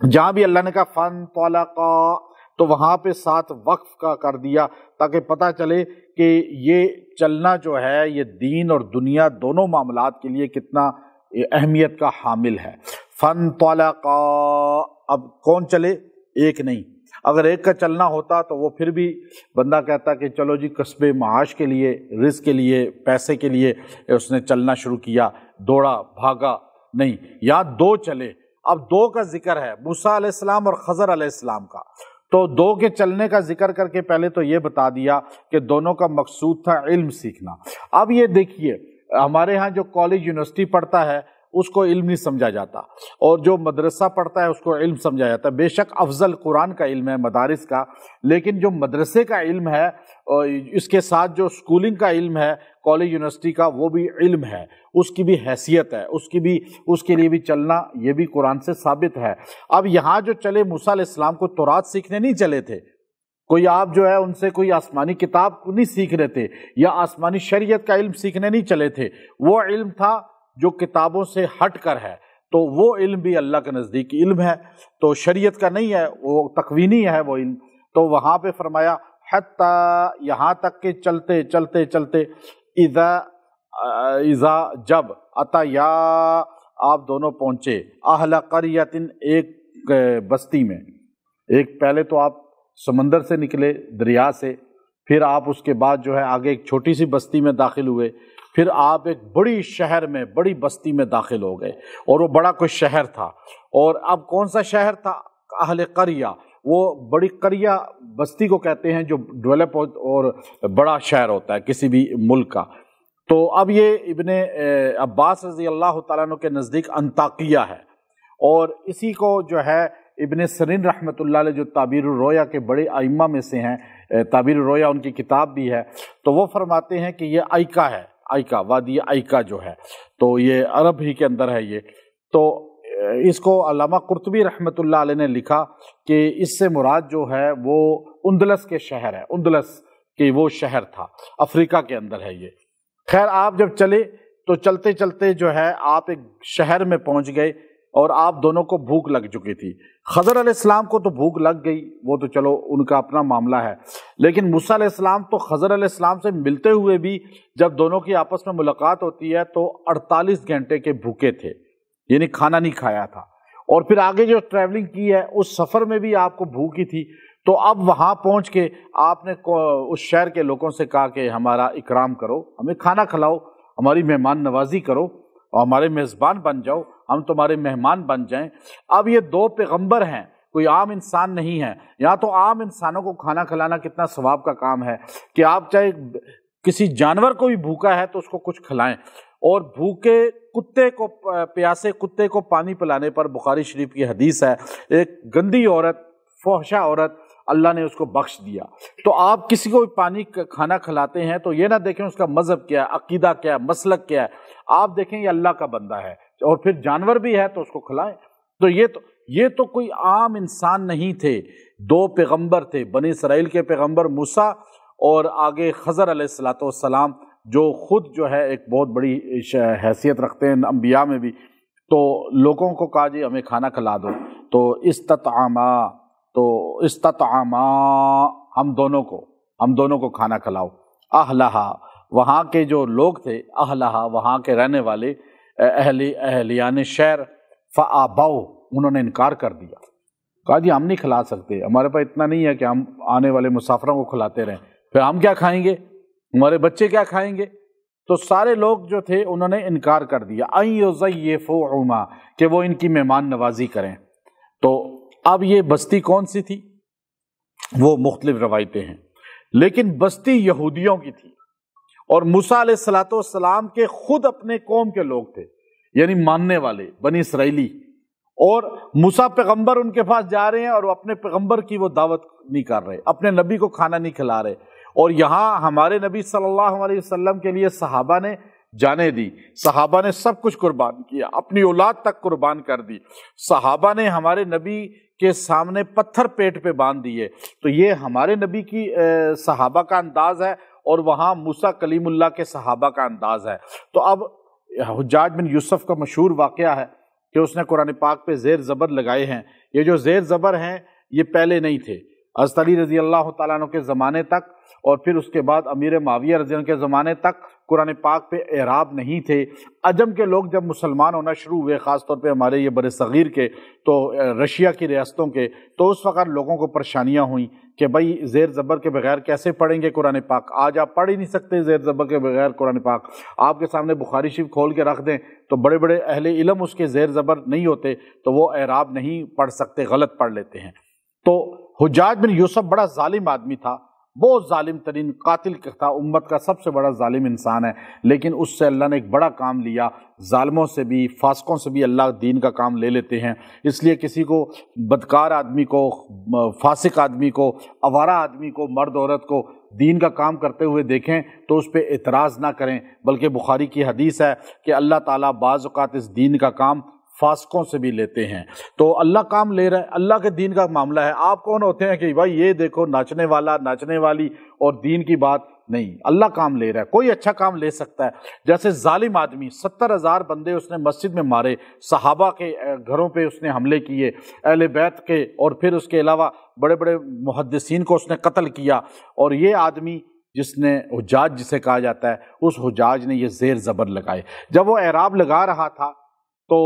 جہاں بھی اللہ نے کہا فن طلقا تو وہاں پہ ساتھ وقف کا کر دیا تاکہ پتہ چلے کہ یہ چلنا جو ہے یہ دین اور دنیا دونوں معاملات کے لیے کتنا اہمیت کا حامل ہے۔ فن طلقا، اب کون چلے؟ ایک نہیں، اگر ایک کا چلنا ہوتا تو وہ پھر بھی بندہ کہتا کہ چلو جی کسب معاش کے لیے، رزق کے لیے، پیسے کے لیے اس نے چلنا شروع کیا، دوڑا بھاگا، نہیں، یہاں دو چلے۔ اب دو کا ذکر ہے، موسیٰ علیہ السلام اور خضر علیہ السلام کا، تو دو کے چلنے کا ذکر کر کے پہلے تو یہ بتا دیا کہ دونوں کا مقصود تھا علم سیکھنا۔ اب یہ دیکھیے ہمارے ہاں جو کالج یونیورسٹی پڑھتا ہے اس کو علم نہیں سمجھا جاتا، اور جو مدرسہ پڑھتا ہے اس کو علم سمجھا جاتا ہے۔ بے شک افضل قرآن کا علم ہے مدارس کا، لیکن جو مدرسے کا علم ہے اس کے ساتھ جو سکولنگ کا علم ہے کالج یونیورسٹی کا وہ بھی علم ہے، اس کی بھی حیثیت ہے، اس کے لیے بھی چلنا یہ بھی قرآن سے ثابت ہے۔ اب یہاں جو چلے موسیٰ علیہ السلام کو تورات سیکھنے نہیں چلے تھے، کوئی آپ جو ہے ان سے کوئی آسمانی کتاب نہیں سیکھ رہے تھے یا آسمانی شریعت کا علم سیکھنے نہیں چلے تھے، وہ علم تھا جو کتابوں سے ہٹ کر ہے، تو وہ علم بھی اللہ کے نزدیک علم ہے، تو شریعت کا نہیں ہے، وہ تکوینی ہے وہ علم۔ تو وہاں پہ فرمایا حتیٰ، یہاں تک کہ چلتے چلتے چلتے اذا جب عطایا آپ دونوں پہنچے اہل قریۃ ایک بستی میں، ایک پہلے تو آپ سمندر سے نکلے دریا سے، پھر آپ اس کے بعد جو ہے آگے ایک چھوٹی سی بستی میں داخل ہوئے، پھر آپ ایک بڑی شہر میں بڑی بستی میں داخل ہو گئے، اور وہ بڑا کوئی شہر تھا، اور اب کون سا شہر تھا؟ اہل قریہ، وہ بڑی قریہ بستی کو کہتے ہیں جو ڈیولپ اور بڑا شہر ہوتا ہے کسی بھی ملک کا۔ تو اب یہ ابن عباس رضی اللہ تعالیٰ عنہ کے نزدیک انطاکیہ ہے، اور اسی کو جو ہے ابن سرین رحمۃ اللہ علیہ جو تعبیر الرؤیا کے بڑے ائمہ میں سے ہیں، تعبیر الرؤیا ان کی کتاب بھی ہے، تو وہ فرماتے ہیں کہ یہ ایکا ہے، ایکا وادی ایکا جو ہے، تو یہ عرب ہی کے اندر ہے یہ۔ تو اس کو علامہ قرطبی رحمۃ اللہ علیہ نے لکھا کہ اس سے مراد جو ہے وہ اندلس کے شہر ہے، اندلس کے وہ شہر تھا، افریقہ کے اندر ہے یہ۔ خیر آپ جب چلے تو چلتے چلتے جو ہے آپ ایک شہر میں پہنچ گئے، اور آپ دونوں کو بھوک لگ چکی تھی۔ خضر علیہ السلام کو تو بھوک لگ گئی، وہ تو چلو ان کا اپنا معاملہ ہے، لیکن موسیٰ علیہ السلام تو خضر علیہ السلام سے ملتے ہوئے بھی جب دونوں کی آپس میں ملاقات ہوتی ہے تو 48 گھنٹے کے بھوکے تھے، یعنی کھانا نہیں کھایا تھا، اور پھر آگے جو ٹریولنگ کی ہے اس سفر میں بھی آپ کو بھوک ہی تھی۔ تو اب وہاں پہنچ کے آپ نے اس شہر کے لوگوں سے کہا کہ ہمارا اکرام کرو، ہمیں کھانا کھلاؤ، ہماری مہمان نوازی کرو، اور ہمارے میزبان بن جاؤ، ہم تمہارے مہمان بن جائیں۔ اب یہ دو پیغمبر ہیں، کوئی عام انسان نہیں ہے، یہاں تو عام انسانوں کو کھانا کھلانا کتنا ثواب کا کام ہے کہ آپ چاہے کسی جانور کو بھی بھوکا ہے تو اس کو کچھ کھلائیں، اور بھوکے کتے کو، پیاسے کتے کو پانی پلانے پر بخاری شریف کی حدیث ہے، ایک گندی عورت، فحشہ عورت، اللہ نے اس کو بخش دیا۔ تو آپ کسی کو بھی پانی کھانا کھلاتے ہیں تو یہ نہ دیکھیں اس کا مذہب کیا ہے، عقیدہ کیا ہے، مسلک کیا ہے، آپ دیکھیں یہ اللہ کا بندہ ہے، اور پھر جانور بھی ہے تو اس کو کھلائیں۔ تو یہ تو کوئی عام انسان نہیں تھے، دو پیغمبر تھے، بنی اسرائیل کے پیغمبر موسیٰ، اور آگے خضر علیہ السلام جو خود جو ہے ایک بہت بڑی حیثیت رکھتے ہیں انبیاء میں بھی۔ تو لوگوں کو کہا جی ہمیں کھانا کھلا دو، تو استطعما ہم دونوں کو کھانا کھلاؤ، اہلہا وہاں کے جو لوگ تھے، اہلہا وہاں کے رہنے والے، اہلیان شہر، فابوا انہوں نے انکار کر دیا، کہا جی ہم نہیں کھلا سکتے، ہمارے پاس اتنا نہیں ہے کہ ہم آنے والے مسافروں کو کھلاتے رہیں، پھر ہم کیا کھائیں گے، ہمارے بچے کیا کھائیں گے؟ تو سارے لوگ جو تھے انہوں نے انکار کر دیا، ان یضیفوہما کہ وہ ان کی مہمان نوازی کریں۔ تو اب یہ بستی کون سی تھی؟ وہ مختلف روایتیں ہیں، لیکن بستی یہودیوں کی تھی، اور موسیٰ علیہ السلام کے خود اپنے قوم کے لوگ تھے، یعنی ماننے والے بنی اسرائیلی، اور موسیٰ پیغمبر ان کے پاس جا رہے ہیں اور وہ اپنے پیغمبر کی وہ دعوت نہیں کر رہے، اپنے نبی کو کھانا نہیں کھلا رہے۔ اور یہاں ہمارے نبی صلی اللہ علیہ وسلم کے لیے صحابہ نے جانیں دی، صحابہ نے سب کچھ قربان کیا، اپنی اولاد تک قربان کر دی، صحابہ نے ہمارے نبی کے سامنے پتھر پیٹ پہ باندھ دیے۔ تو یہ ہمارے نبی کی صحابہ کا انداز ہے، اور وہاں موسیٰ کلیم اللہ کے صحابہ کا انداز ہے۔ تو اب حجاج بن یوسف کا مشہور واقعہ ہے کہ اس نے قرآن پاک پہ زیر زبر لگائے ہیں، یہ جو زیر زبر ہیں یہ پہلے نہیں تھے۔ حضرت علی رضی اللہ تعالیٰ عنہ کے زمانے تک اور پھر اس کے بعد امیر معاویہ رضی اللہ عنہ کے زمانے تک قرآن پاک پہ اعراب نہیں تھے۔ عجم کے لوگ جب مسلمان ہونا شروع ہوئے، خاص طور پہ ہمارے یہ بر صغیر کے تو رشیا کی ریاستوں کے، تو اس وقت لوگوں کو پریشانیاں ہوئیں کہ بھائی زیر زبر کے بغیر کیسے پڑھیں گے قرآن پاک۔ آج آپ پڑھ ہی نہیں سکتے زیر زبر کے بغیر قرآن پاک۔ آپ کے سامنے بخاری شریف کھول کے رکھ دیں تو بڑے بڑے اہل علم اس کے زیر زبر نہیں ہوتے تو وہ اعراب نہیں پڑھ سکتے، غلط پڑھ لیتے ہیں۔ تو حجاج بن یوسف بڑا ظالم آدمی تھا، بہت ظالم ترین قاتل تھا، امت کا سب سے بڑا ظالم انسان ہے، لیکن اس سے اللہ نے ایک بڑا کام لیا۔ ظالموں سے بھی، فاسقوں سے بھی اللہ دین کا کام لے لیتے ہیں۔ اس لیے کسی کو، بدکار آدمی کو، فاسق آدمی کو، آوارہ آدمی کو، مرد عورت کو دین کا کام کرتے ہوئے دیکھیں تو اس پہ اعتراض نہ کریں، بلکہ بخاری کی حدیث ہے کہ اللہ تعالیٰ بعض اوقات اس دین کا کام فاسقوں سے بھی لیتے ہیں۔ تو اللہ کام لے رہا ہے، اللہ کے دین کا معاملہ ہے۔ آپ کون ہوتے ہیں کہ بھائی یہ دیکھو ناچنے والا، ناچنے والی اور دین کی بات نہیں، اللہ کام لے رہا ہے، کوئی اچھا کام لے سکتا ہے۔ جیسے ظالم آدمی 70,000 بندے اس نے مسجد میں مارے، صحابہ کے گھروں پہ اس نے حملے کیے، اہل بیت کے، اور پھر اس کے علاوہ بڑے بڑے محدثین کو اس نے قتل کیا، اور یہ آدمی جس نے حجاج جسے کہا جاتا ہے، اس حجاج نے یہ زیر زبر لگائے۔ جب وہ اعراب لگا رہا تھا تو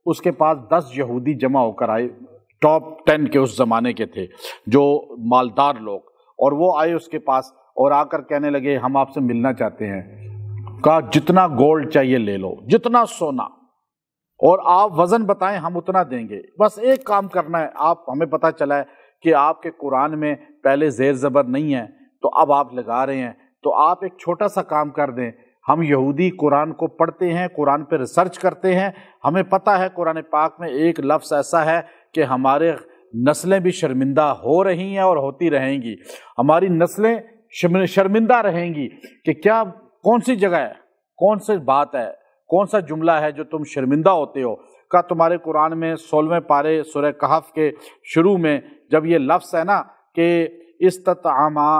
اس کے پاس 10 یہودی جمع ہو کر آئے، ٹاپ 10 کے اس زمانے کے تھے جو مالدار لوگ، اور وہ آئے اس کے پاس اور آ کر کہنے لگے ہم آپ سے ملنا چاہتے ہیں۔ کہا جتنا گولڈ چاہیے لے لو، جتنا سونا، اور آپ وزن بتائیں ہم اتنا دیں گے، بس ایک کام کرنا ہے۔ آپ ہمیں پتہ چلا ہے کہ آپ کے قرآن میں پہلے زیر زبر نہیں ہے تو اب آپ لگا رہے ہیں، تو آپ ایک چھوٹا سا کام کر دیں۔ ہم یہودی قرآن کو پڑھتے ہیں، قرآن پہ ریسرچ کرتے ہیں، ہمیں پتہ ہے قرآن پاک میں ایک لفظ ایسا ہے کہ ہمارے نسلیں بھی شرمندہ ہو رہی ہیں اور ہوتی رہیں گی، ہماری نسلیں شرمندہ رہیں گی کہ کیا، کون سی جگہ ہے، کون سی بات ہے، کون سا جملہ ہے جو تم شرمندہ ہوتے ہو۔ کہ تمہارے قرآن میں 16ویں پارے سورہ کہف کے شروع میں جب یہ لفظ ہے نا کہ استطعما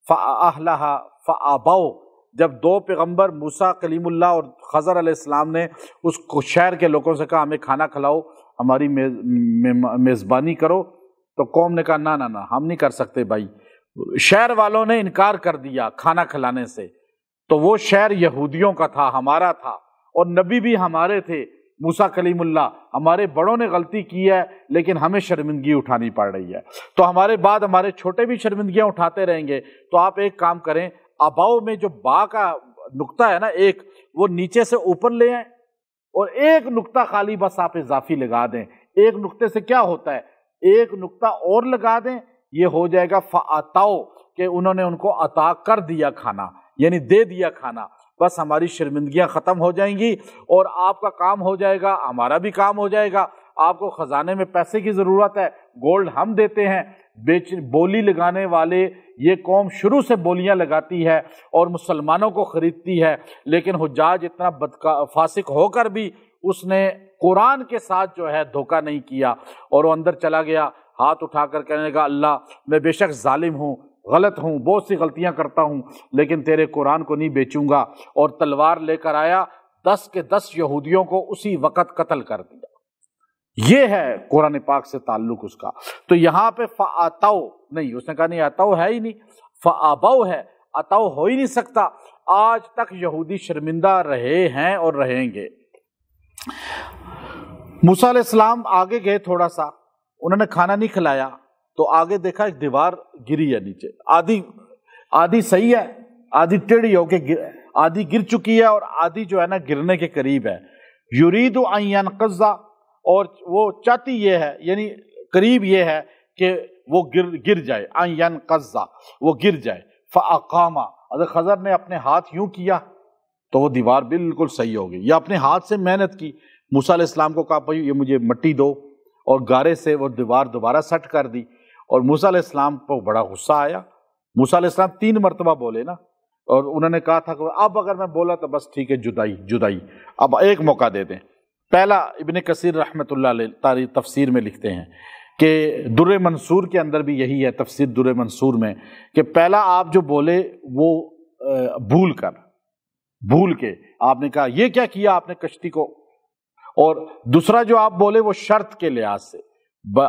فأہلہا فآبوا، جب دو پیغمبر موسیٰ کلیم اللہ اور خضر علیہ السلام نے اس شہر کے لوگوں سے کہا ہمیں کھانا کھلاؤ، ہماری میزبانی کرو، تو قوم نے کہا نہ نہ نہ ہم نہیں کر سکتے بھائی۔ شہر والوں نے انکار کر دیا کھانا کھلانے سے، تو وہ شہر یہودیوں کا تھا، ہمارا تھا، اور نبی بھی ہمارے تھے، موسیٰ کلیم اللہ۔ ہمارے بڑوں نے غلطی کی ہے لیکن ہمیں شرمندگی اٹھانی پڑ رہی ہے، تو ہمارے بعد ہمارے چھوٹے بھی شرمندگیاں اٹھاتے رہیں گے۔ تو آپ ایک کام کریں، اباؤ میں جو با کا نقطہ ہے نا ایک، وہ نیچے سے اوپر لے آئیں اور ایک نقطہ خالی بس آپ اضافی لگا دیں۔ ایک نقطے سے کیا ہوتا ہے، ایک نقطہ اور لگا دیں، یہ ہو جائے گا فَأَتَوْا، کہ انہوں نے ان کو عطا کر دیا کھانا، یعنی دے دیا کھانا۔ بس ہماری شرمندگیاں ختم ہو جائیں گی اور آپ کا کام ہو جائے گا، ہمارا بھی کام ہو جائے گا۔ آپ کو خزانے میں پیسے کی ضرورت ہے، گولڈ ہم دیتے ہیں۔ بولی لگانے والے، یہ قوم شروع سے بولیاں لگاتی ہے اور مسلمانوں کو خریدتی ہے، لیکن حجاج اتنا فاسق ہو کر بھی اس نے قرآن کے ساتھ جو ہے دھوکہ نہیں کیا، اور وہ اندر چلا گیا، ہاتھ اٹھا کر کہنے لگا اللہ میں بے شک ظالم ہوں، غلط ہوں، بہت سی غلطیاں کرتا ہوں، لیکن تیرے قرآن کو نہیں بیچوں گا، اور تلوار لے کر آیا، 10 کے 10 یہودیوں کو اسی وقت قتل کر دیا۔ یہ ہے قرآن پاک سے تعلق اس کا۔ تو یہاں پہ فَأَتَوْا نہیں، اس نے کہا نہیں أَتَوْا ہے ہی نہیں، فَأَبَوْا ہے، أَتَوْا ہو ہی نہیں سکتا۔ آج تک یہودی شرمندہ رہے ہیں اور رہیں گے۔ موسیٰ علیہ السلام آگے گئے تھوڑا سا، انہوں نے کھانا نہیں کھلایا، تو آگے دیکھا ایک دیوار گری ہے نیچے، آدھی صحیح ہے، آدھی ٹیڑھی ہو کے آدھی گر چکی ہے اور آدھی جو ہے نا گرنے کے قریب ہے۔ یرید ان ینقض، اور وہ چاہتی یہ ہے، یعنی قریب یہ ہے کہ وہ گر جائے، ان ینقض، وہ گر جائے۔ فاقام، حضرت خضر نے اپنے ہاتھ یوں کیا تو وہ دیوار بالکل صحیح ہو گئی، یا اپنے ہاتھ سے محنت کی۔ موسیٰ علیہ السلام کو کہا بھائی یہ مجھے مٹی دو، اور گارے سے وہ دیوار دوبارہ سٹ کر دی، اور موسیٰ علیہ السلام کو بڑا غصہ آیا۔ موسیٰ علیہ السلام 3 مرتبہ بولے نا، اور انہوں نے کہا تھا کہ اب اگر میں بولا تو بس ٹھیک ہے، جدائی، اب ایک موقع دے دیں۔ پہلا ابن کثیر رحمۃ اللہ علیہ تفسیر میں لکھتے ہیں کہ در منصور کے اندر بھی یہی ہے، تفسیر در منصور میں، کہ پہلا آپ جو بولے وہ بھول کے آپ نے کہا یہ کیا کیا آپ نے کشتی کو، اور دوسرا جو آپ بولے وہ شرط کے لحاظ سے،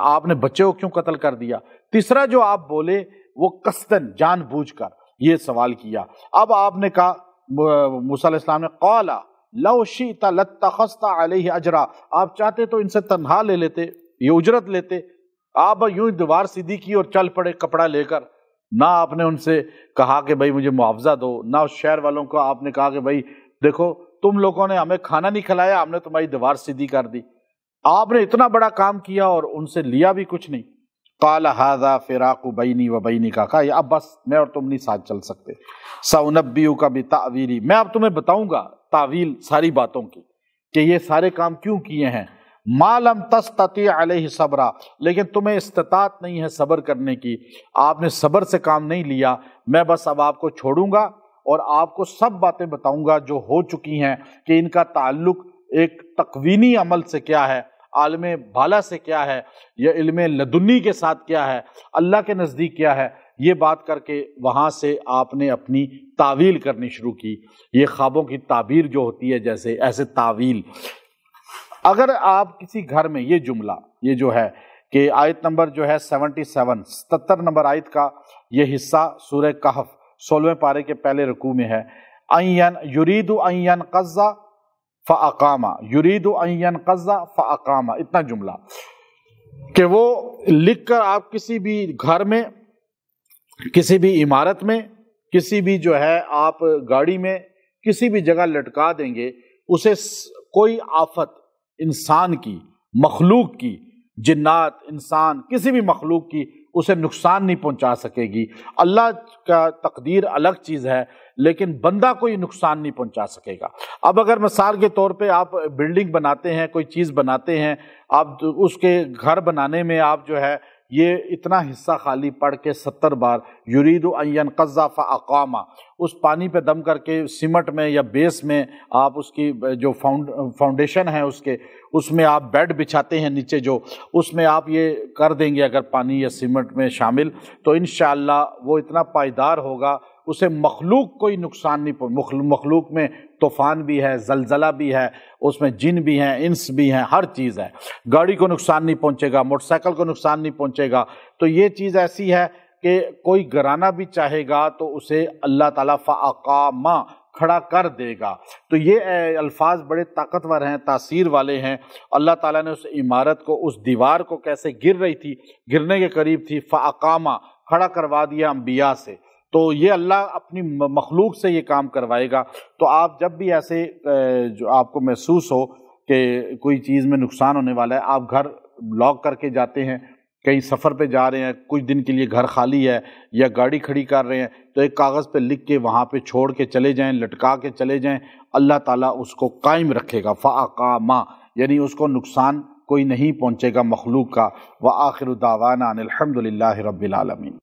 آپ نے بچے کو کیوں قتل کر دیا؟ تیسرا جو آپ بولے وہ قصدن، جان بوجھ کر یہ سوال کیا۔ اب آپ نے کہا، موسیٰ علیہ السلام نے قال لو شئت لاتخذت علیہ اجرا، آپ چاہتے تو ان سے تنہا لے لیتے، یہ اجرت لیتے۔ آپ یوں دیوار سیدھی کی اور چل پڑے کپڑا لے کر، نہ آپ نے ان سے کہا کہ بھائی مجھے معاوضہ دو، نہ اس شہر والوں کو آپ نے کہا کہ بھائی دیکھو تم لوگوں نے ہمیں کھانا نہیں کھلایا، ہم نے تمہاری دیوار سیدھی کر دی۔ آپ نے اتنا بڑا کام کیا اور ان سے لیا بھی کچھ نہیں۔ قال ھذا فراق بینی و بینک، کہا یہ اب بس میں اور تم نہیں ساتھ چل سکتے۔ سأنبئک بتأویلی، میں اب تمہیں بتاؤں گا تعویل ساری باتوں کی کہ یہ سارے کام کیوں کیے ہیں۔ ما لم تستطیع علیہ صبرا، لیکن تمہیں استطاعت نہیں ہے صبر کرنے کی، آپ نے صبر سے کام نہیں لیا۔ میں بس اب آپ کو چھوڑوں گا اور آپ کو سب باتیں بتاؤں گا جو ہو چکی ہیں کہ ان کا تعلق ایک تکوینی عمل سے کیا ہے، عالم بالا سے کیا ہے، یا علم لدنی کے ساتھ کیا ہے، اللہ کے نزدیک کیا ہے۔ یہ بات کر کے وہاں سے آپ نے اپنی تعویل کرنی شروع کی۔ یہ خوابوں کی تعبیر جو ہوتی ہے جیسے، ایسے تعویل۔ اگر آپ کسی گھر میں یہ جملہ، یہ جو ہے کہ آیت نمبر جو ہے 77 نمبر آیت کا یہ حصہ سورہ کہف 16ویں پارے کے پہلے رکوع میں ہے، یرید ان ینقض فاقام، یرید ان ینقض فاقام، اتنا جملہ کہ وہ لکھ کر آپ کسی بھی گھر میں، کسی بھی عمارت میں، کسی بھی جو ہے آپ گاڑی میں، کسی بھی جگہ لٹکا دیں گے، اسے کوئی آفت انسان کی، مخلوق کی، جنات، انسان، کسی بھی مخلوق کی اسے نقصان نہیں پہنچا سکے گی۔ اللہ کا تقدیر الگ چیز ہے، لیکن بندہ کوئی نقصان نہیں پہنچا سکے گا۔ اب اگر مثال کے طور پہ آپ بلڈنگ بناتے ہیں، کوئی چیز بناتے ہیں، آپ اس کے گھر بنانے میں آپ جو ہے یہ اتنا حصہ خالی پڑھ کے 70 بار یرید ان ینقض فاقام، اس پانی پہ دم کر کے سیمنٹ میں یا بیس میں آپ اس کی جو فاؤنڈیشن ہے اس میں آپ بیڈ بچھاتے ہیں نیچے، جو اس میں آپ یہ کر دیں گے اگر پانی یا سیمنٹ میں شامل، تو انشاءاللہ وہ اتنا پائیدار ہوگا، اسے مخلوق کوئی نقصان نہیں، مخلوق میں طوفان بھی ہے، زلزلہ بھی ہے، اس میں جن بھی ہیں، انس بھی ہیں، ہر چیز ہے، گاڑی کو نقصان نہیں پہنچے گا، موٹر سائیکل کو نقصان نہیں پہنچے گا۔ تو یہ چیز ایسی ہے کہ کوئی گرانا بھی چاہے گا تو اسے اللہ تعالیٰ فاقام، کھڑا کر دے گا۔ تو یہ الفاظ بڑے طاقتور ہیں، تاثیر والے ہیں۔ اللہ تعالیٰ نے اس عمارت کو، اس دیوار کو کیسے گر رہی تھی، گرنے کے قریب تھی، فاقام، کھڑا کروا دیا انبیاء سے۔ تو یہ اللہ اپنی مخلوق سے یہ کام کروائے گا۔ تو آپ جب بھی ایسے جو آپ کو محسوس ہو کہ کوئی چیز میں نقصان ہونے والا ہے، آپ گھر لاک کر کے جاتے ہیں، کہیں سفر پہ جا رہے ہیں، کچھ دن کے لیے گھر خالی ہے یا گاڑی کھڑی کر رہے ہیں، تو ایک کاغذ پہ لکھ کے وہاں پہ چھوڑ کے چلے جائیں، لٹکا کے چلے جائیں، اللہ تعالیٰ اس کو قائم رکھے گا، فاقام، یعنی اس کو نقصان کوئی نہیں پہنچے گا مخلوق کا۔ وآخر دعوانا ان الحمد للہ رب العالمین۔